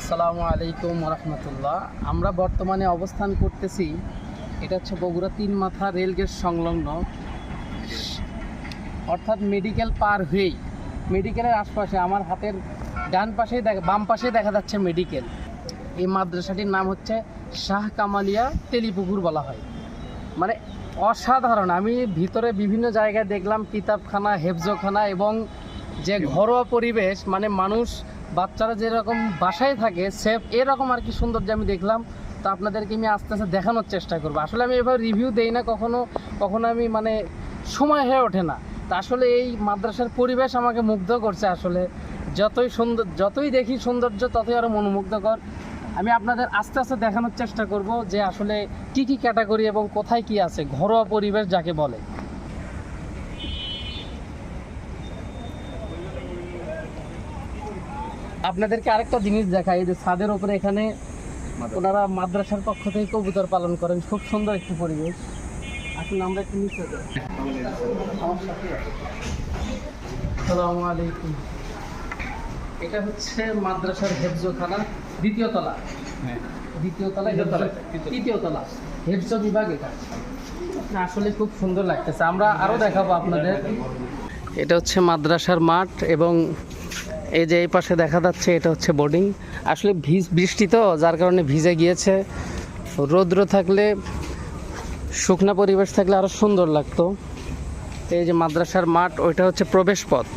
আসসালামু আলাইকুম রহমতুল্লাহ। আমরা বর্তমানে অবস্থান করতেছি, এটা হচ্ছে বগুড়া 3 মাথা রেলগেট সংলগ্ন, অর্থাৎ মেডিকেল পার হয়েই মেডিকেলের আশপাশে আমার হাতের বাম পাশেই দেখা যাচ্ছে মেডিকেল। এই মাদ্রাসাটির নাম হচ্ছে শাহ কামালিয়া তেলিপুকুর বলা হয়। মানে অসাধারণ। আমি ভিতরে বিভিন্ন জায়গায় দেখলাম কিতাবখানা, হেফজখানা এবং যে ঘরোয়া পরিবেশ, মানে মানুষ বাচ্চারা যেরকম বাসায় থাকে সেফ এরকম আর কি সৌন্দর্য আমি দেখলাম। তো আপনাদেরকে আমি আস্তে আস্তে দেখানোর চেষ্টা করবো। আসলে আমি এভাবে রিভিউ দেই না, কখনো আমি মানে সময় হয়ে ওঠে না। তা আসলে এই মাদ্রাসার পরিবেশ আমাকে মুগ্ধ করছে। আসলে যতই দেখি সৌন্দর্য ততই আরও মনোমুগ্ধকর। আমি আপনাদের আস্তে আস্তে দেখানোর চেষ্টা করব যে আসলে কি কি ক্যাটাগরি এবং কোথায় কি আছে, ঘরোয়া পরিবেশ যাকে বলে। আপনাদেরকে আরেকটা জিনিস দেখাই, যে ছাদের উপরে এখানে ওনারা মাদ্রাসার পক্ষ থেকে কবুতর পালন করেন। খুব সুন্দর একটি পরিবেশ। আসলে আমরা একটু নিচে যাই। আসসালামু আলাইকুম। এটা হচ্ছে মাদ্রাসার হেফজখানা, তৃতীয় তলা হেফজ বিভাগ। এটা আসলে খুব সুন্দর লাগতেছে। আমরা আরও দেখাবো আপনাদের। এটা হচ্ছে মাদ্রাসার মাঠ এবং এই যে এই পাশে দেখা যাচ্ছে এটা হচ্ছে বোর্ডিং। আসলে বৃষ্টি তো, যার কারণে ভিজে গিয়েছে। রৌদ্র থাকলে, শুকনা পরিবেশ থাকলে আরও সুন্দর লাগতো। এই যে মাদ্রাসার মাঠ, ওইটা হচ্ছে প্রবেশ পথ।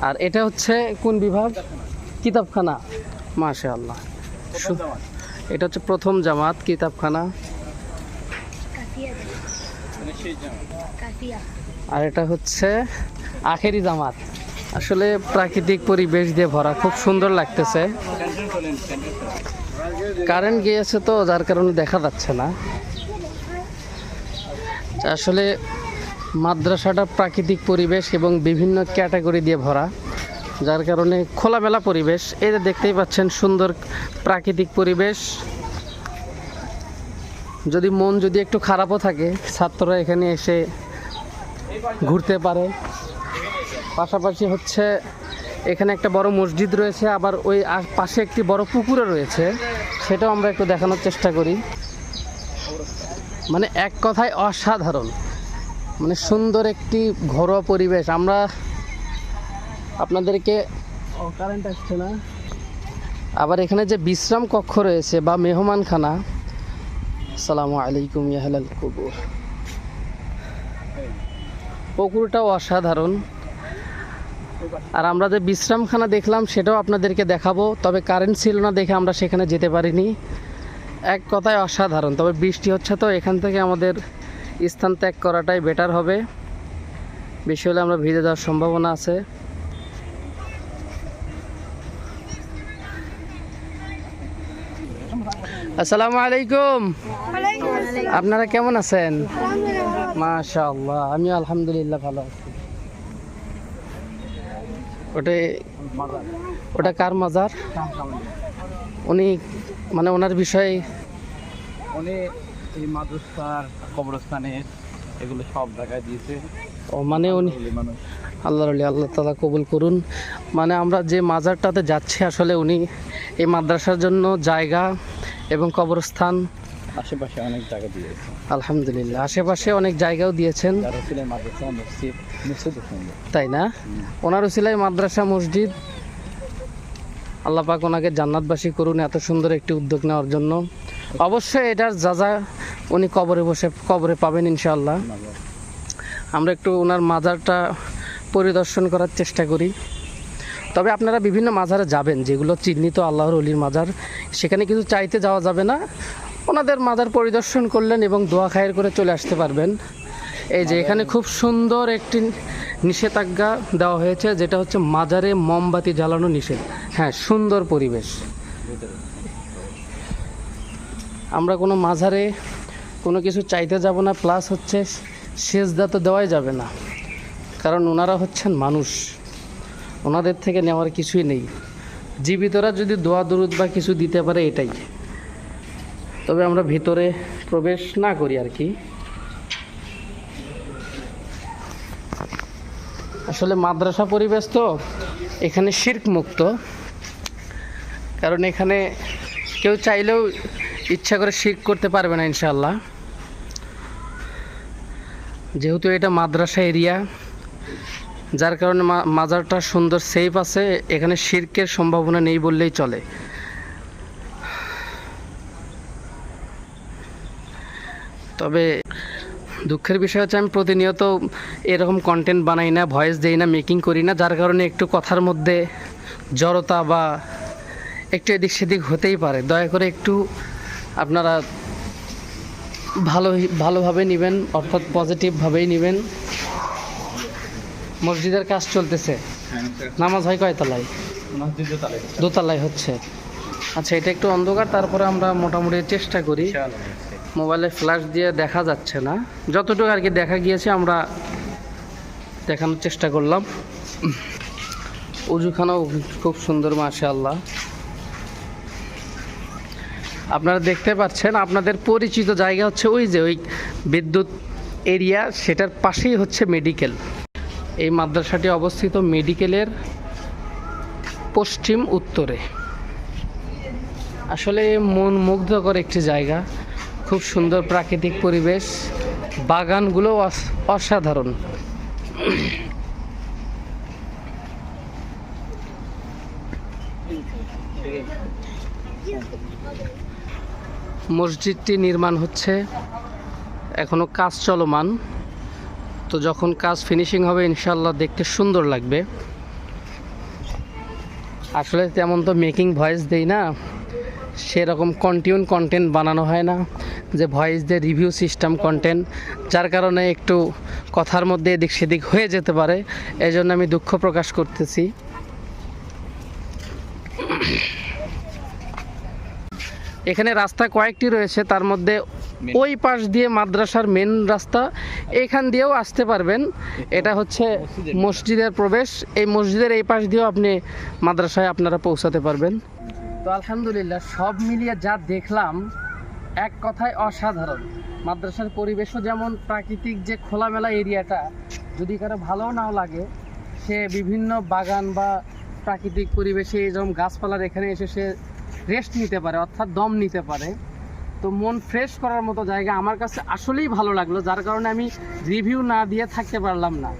আর এটা হচ্ছে কোন বিভাগ? কিতাবখানা। মাশাআল্লাহ, এটা হচ্ছে প্রথম জামাত কিতাবখানা। আর এটা হচ্ছে আখেরি জামাত। আসলে প্রাকৃতিক পরিবেশ দিয়ে ভরা, খুব সুন্দর লাগতেছে। কারেন্ট গিয়েছে তো, যার কারণে দেখা যাচ্ছে না। আসলে মাদ্রাসাটা প্রাকৃতিক পরিবেশ এবং বিভিন্ন ক্যাটাগরি দিয়ে ভরা, যার কারণে খোলামেলা পরিবেশ। এই যে দেখতেই পাচ্ছেন সুন্দর প্রাকৃতিক পরিবেশ। মন যদি একটু খারাপও থাকে, ছাত্ররা এখানে এসে ঘুরতে পারে। পাশাপাশি হচ্ছে এখানে একটা বড় মসজিদ রয়েছে, আবার ওই পাশে একটি বড় পুকুরও রয়েছে, সেটাও আমরা একটু দেখানোর চেষ্টা করি। মানে এক কথায় অসাধারণ, মানে সুন্দর একটি ঘরোয়া পরিবেশ। আমরা আপনাদেরকে কারেন্ট আসছে না। আবার এখানে যে বিশ্রাম কক্ষ রয়েছে বা মেহমানখানা। আসসালামু আলাইকুম ইয়া আহলাল কুবুর। পুকুরটাও অসাধারণ। আর আমরা যে বিশ্রামখানা দেখলাম সেটাও আপনাদেরকে দেখাবো, তবে কারেন্ট ছিল না দেখে আমরা সেখানে যেতে পারিনি। এক কথায় অসাধারণ। তবে বৃষ্টি হচ্ছে তো এখান থেকে আমাদের স্থান ত্যাগ করাটাই বেটার হবে। বেশি হলে আমরা ভিজে যাওয়ার সম্ভাবনা আছে। আসসালামু আলাইকুম। আপনারা কেমন আছেন? মাশাআল্লাহ, আমি আলহামদুলিল্লাহ ভালো আছি। ওটা কার মাজার? উনি মানে ওনার বিষয়ে উনি এই মাদ্রাসার কবরস্থানের এগুলো সব জায়গায় দিয়েছে। ও মানে উনি আল্লাহর ওলি, আল্লাহ তাআলা কবুল করুন। মানে আমরা যে মাজারটাতে যাচ্ছি, আসলে উনি এই মাদ্রাসার জন্য জায়গা এবং কবরস্থান আশেপাশে অনেক জায়গা দিয়েছে। আলহামদুলিল্লাহ, আশেপাশে অনেক জায়গাও দিয়েছেন। মাদ্রাসা মসজিদ, তাই না? ওনার উসিলায় মাদ্রাসা মসজিদ। আল্লাহ পাক ওনাকে জান্নাতবাসী করুন এত সুন্দর একটি উদ্যোগ নেওয়ার জন্য। অবশ্যই এটার যা উনি কবরে পাবেন ইনশাআল্লাহ। আমরা একটু ওনার মাজারটা পরিদর্শন করার চেষ্টা করি। তবে আপনারা বিভিন্ন মাজারে যাবেন যেগুলো চিহ্নিত আল্লাহর ওলির মাজার, সেখানে কিছু চাইতে যাওয়া যাবে না। ওনাদের মাজার পরিদর্শন করলেন এবং দোয়া খায়ের করে চলে আসতে পারবেন। এই যে এখানে খুব সুন্দর একটি নিষেধাজ্ঞা দেওয়া হয়েছে, যেটা হচ্ছে মাজারে মোমবাতি জ্বালানো নিষেধ। হ্যাঁ, সুন্দর পরিবেশ। আমরা কোনো মাজারে কোনো কিছু চাইতে যাব না, প্লাস হচ্ছে সেজদা তো দেওয়াই যাবে না, কারণ ওনারা হচ্ছেন মানুষ, ওনাদের থেকে নেওয়ার কিছুই নেই। জীবিতরা যদি দোয়া দরুদ বা কিছু দিতে পারে এটাই। তবে আমরা ভিতরে প্রবেশ না করি আর কি। আসলে মাদ্রাসা পরিবেশ তো, এখানে শিরক মুক্ত। কারণ এখানে কেউ চাইলেও ইচ্ছা করে শিরক করতে পারবে না ইনশাআল্লাহ। যেহেতু এটা মাদ্রাসা এরিয়া, যার কারণে মাজারটা সুন্দর সেফ আছে, এখানে শিরকের সম্ভাবনা নেই বললেই চলে। তবে দুঃখের বিষয় হচ্ছে আমি প্রতিনিয়ত এরকম কন্টেন্ট বানাই না, ভয়েস দেই না, মেকিং করি না, যার কারণে একটু কথার মধ্যে জড়তা বা একটু এদিক সেদিক হতেই পারে। দয়া করে একটু আপনারা ভালোভাবে নেবেন, অর্থাৎ পজিটিভভাবেই নেবেন। মসজিদের কাজ চলতেছে, নামাজ হয় কয়তলায়? দোতলায় হচ্ছে। আচ্ছা, এটা একটু অন্ধকার, তারপরে আমরা মোটামুটি চেষ্টা করি। মোবাইলে ফ্ল্যাশ দিয়ে দেখা যাচ্ছে না, যতটুকু আর কি দেখা গিয়েছে আমরা দেখানোর চেষ্টা করলাম। উজুখানাও খুব সুন্দর মাশাআল্লাহ। আপনারা দেখতে পাচ্ছেন, আপনাদের পরিচিত জায়গা হচ্ছে ওই যে ওই বিদ্যুৎ এরিয়া, সেটার পাশেই হচ্ছে মেডিকেল। এই মাদ্রাসাটি অবস্থিত মেডিকেলের পশ্চিম উত্তরে। আসলে মন মুগ্ধকর একটি জায়গা, খুব সুন্দর প্রাকৃতিক পরিবেশ, বাগানগুলো অসাধারণ। মসজিদটি নির্মাণ হচ্ছে, এখনো কাজ চলমান। তো যখন কাজ ফিনিশিং হবে ইনশাল্লাহ দেখতে সুন্দর লাগবে। আসলে তেমন তো মেকিং ভয়েস দেই না, সেরকম কন্টেন্ট বানানো হয় না যে ভয়েস দিয়ে রিভিউ সিস্টেম কন্টেন্ট, যার কারণে একটু কথার মধ্যে এদিক সেদিক হয়ে যেতে পারে। এই জন্য আমি দুঃখ প্রকাশ করতেছি। এখানে রাস্তা কয়েকটি রয়েছে, তার মধ্যে ওই পাশ দিয়ে মাদ্রাসার মেন রাস্তা, এখান দিয়েও আসতে পারবেন। এটা হচ্ছে মসজিদের প্রবেশ, এই মসজিদের এই পাশ দিয়েও আপনি মাদ্রাসায় আপনারা পৌঁছাতে পারবেন। তো আলহামদুলিল্লাহ, সব মিলিয়ে যা দেখলাম এক কথায় অসাধারণ। মাদ্রাসার পরিবেশও যেমন, প্রাকৃতিক যে খোলামেলা এরিয়াটা, যদি কারো ভালো নাও লাগে, সে বিভিন্ন বাগান বা প্রাকৃতিক পরিবেশে এরকম গাছপালার এখানে এসে সে রেস্ট নিতে পারে, অর্থাৎ দম নিতে পারে। তো মন ফ্রেশ করার মতো জায়গা আমার কাছে আসলেই ভালো লাগলো, যার কারণে আমি রিভিউ না দিয়ে থাকতে পারলাম না।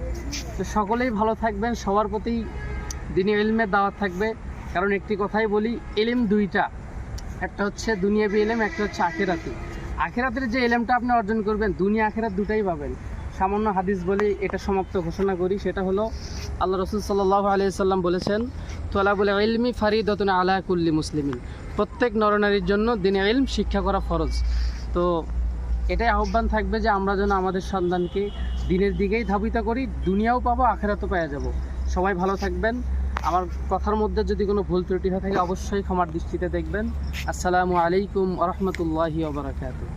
তো সকলেই ভালো থাকবেন, সবার প্রতি দ্বীনি ইলমের দাওয়াত থাকবে। কারণ একটি কথাই বলি, ইলম দুইটা, একটা হচ্ছে দুনিয়াবি ইলম, একটা হচ্ছে আখিরাতি। আখিরাতের যে ইলমটা আপনি অর্জন করবেন, দুনিয়া আখিরাত দুটাই পাবেন। সামান্য হাদিস বলে এটা সমাপ্ত ঘোষণা করি, সেটা হলো আল্লাহ রসুল সাল্লাল্লাহু আলাইহি সাল্লাম বলেছেন, তলাবুল ইলমি ফারিদাতুন আলা কুল্লি মুসলিমিন, প্রত্যেক নরনারীর জন্য দ্বীনি ইলম শিক্ষা করা ফরজ। তো এটাই আহ্বান থাকবে যে আমরা যেন আমাদের সন্তানকে দ্বীনের দিকেই ধাবিত করি, দুনিয়াও পাবো, আখিরাতও পেয়ে যাব। সবাই ভালো থাকবেন। আমার কথার মধ্যে যদি কোনো ভুল ত্রুটি হয়ে থাকে অবশ্যই ক্ষমার দৃষ্টিতে দেখবেন। আসসালামু আলাইকুম ওয়া রাহমাতুল্লাহি ওয়া বারাকাতুহু।